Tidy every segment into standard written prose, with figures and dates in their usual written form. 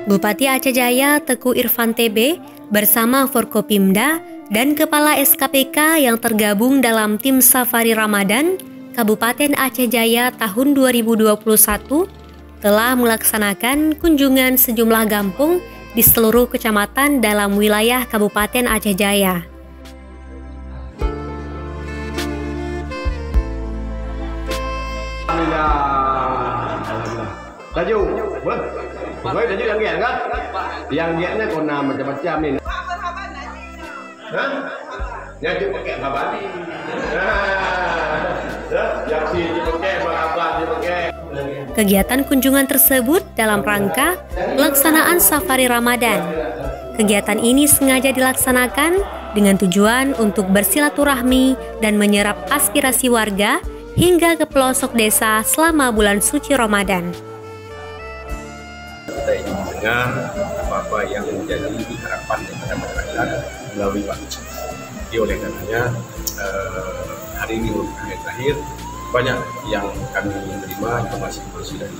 Bupati Aceh Jaya Teguh Irfan TB bersama Forkopimda dan Kepala SKPK yang tergabung dalam tim Safari Ramadan Kabupaten Aceh Jaya tahun 2021 telah melaksanakan kunjungan sejumlah kampung di seluruh kecamatan dalam wilayah Kabupaten Aceh Jaya. Tajuk, pokoknya tajuk yang giat kan? Yang giatnya kona macam-macam ni. Hah? Yang tu pakai sahabat. Yang si pakai sahabat dia pakai. Kegiatan kunjungan tersebut dalam rangka pelaksanaan Safari Ramadan. Kegiatan ini sengaja dilaksanakan dengan tujuan untuk bersilaturahmi dan menyerap aspirasi warga hingga ke pelosok desa selama bulan suci Ramadan. Kita ingin mendengar apa-apa yang menjadi harapan daripada masyarakat melalui Pak Uci. Jadi oleh karenanya hari ini merupakan hari terakhir, banyak yang kami menerima informasi dari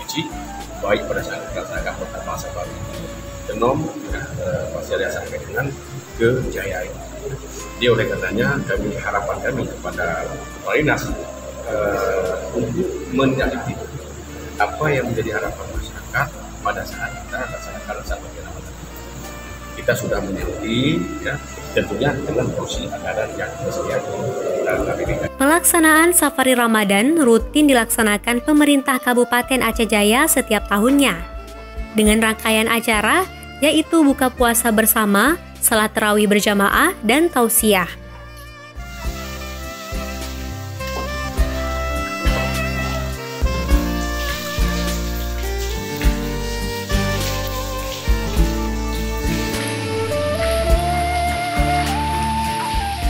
Uci, baik pada saat melaksanakan pertama Safari Tenom, masih ada sampai dengan ke Jaya ini. Jadi oleh karenanya harapan kami kepada Parinas untuk meneliti apa yang menjadi harapan masyarakat pada saat kita melaksanakan Safari Ramadan. Kita sudah meneliti, ya, tentunya dengan porsi anggaran yang disediakan dalam APBD. Pelaksanaan Safari Ramadan rutin dilaksanakan pemerintah Kabupaten Aceh Jaya setiap tahunnya dengan rangkaian acara yaitu buka puasa bersama, salat tarawih berjamaah, dan tausiah.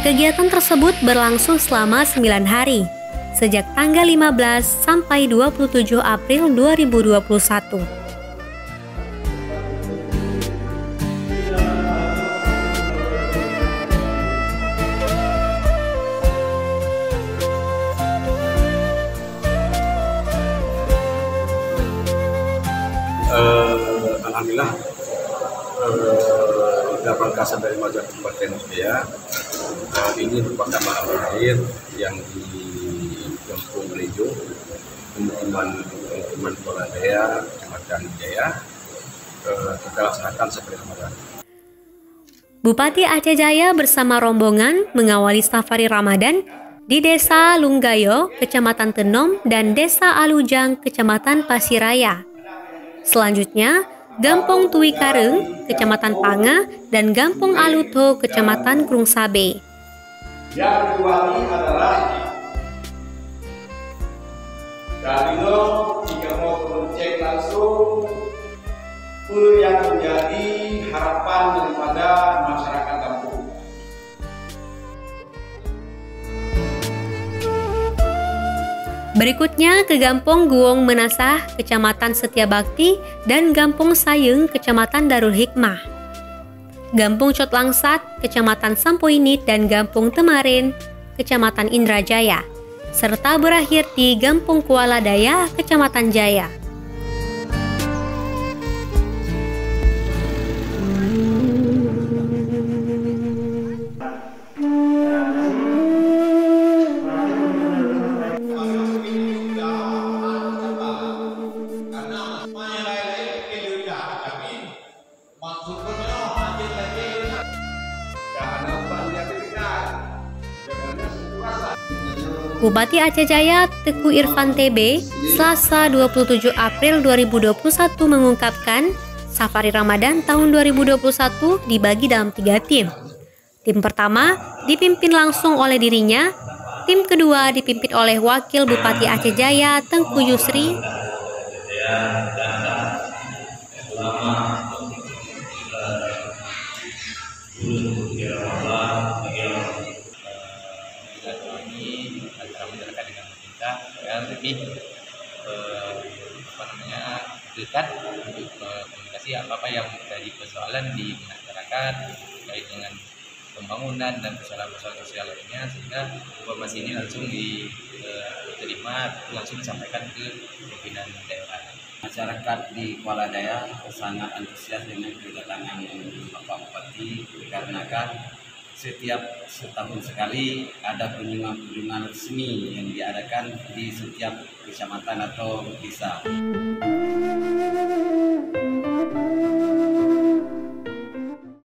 Kegiatan tersebut berlangsung selama 9 hari, sejak tanggal 15 sampai 27 April 2021. Alhamdulillah, dalam rangka Safari Ramadan Kabupaten Jaya, ini merupakan malam terakhir yang di Kampung Rejo, pemukiman Polandaya, Kecamatan Jaya, kita laksanakan Safari Ramadan. Bupati Aceh Jaya bersama rombongan mengawali Safari Ramadan di Desa Lunggayo, Kecamatan Tenom, dan Desa Alujang, Kecamatan Pasiraya. Selanjutnya, Gampong Tui Kareng, Kecamatan Panga, dan Gampong Aluto, Kecamatan Krungsabe. Yang kedua ini adalah dari lo jika mau mengecek langsung apa yang menjadi harapan daripada masyarakat kampung. Berikutnya ke Gampong Guong Menasah, Kecamatan Setiabakti, dan Gampong Sayeng, Kecamatan Darul Hikmah. Gampong Cotlangsat, Kecamatan Sampoinit, dan Gampong Temaren, Kecamatan Indrajaya, serta berakhir di Gampong Kuala Daya, Kecamatan Jaya. Bupati Aceh Jaya Teguh Irfan TB Selasa 27 April 2021 mengungkapkan Safari Ramadan tahun 2021 dibagi dalam 3 tim. Tim pertama dipimpin langsung oleh dirinya, tim kedua dipimpin oleh Wakil Bupati Aceh Jaya Tengku Yusri, yang lebih dekat untuk komunikasi apa yang menjadi persoalan di masyarakat terkait dengan pembangunan dan persoalan-persoalan sosial lainnya, sehingga informasi ini langsung diterima langsung disampaikan ke pimpinan daerah. Masyarakat di Kuala Daya sangat antusias dengan kedatangan Bapak Bupati dikarenakan setiap setahun sekali ada kunjungan-kunjungan resmi yang diadakan di setiap kecamatan atau desa.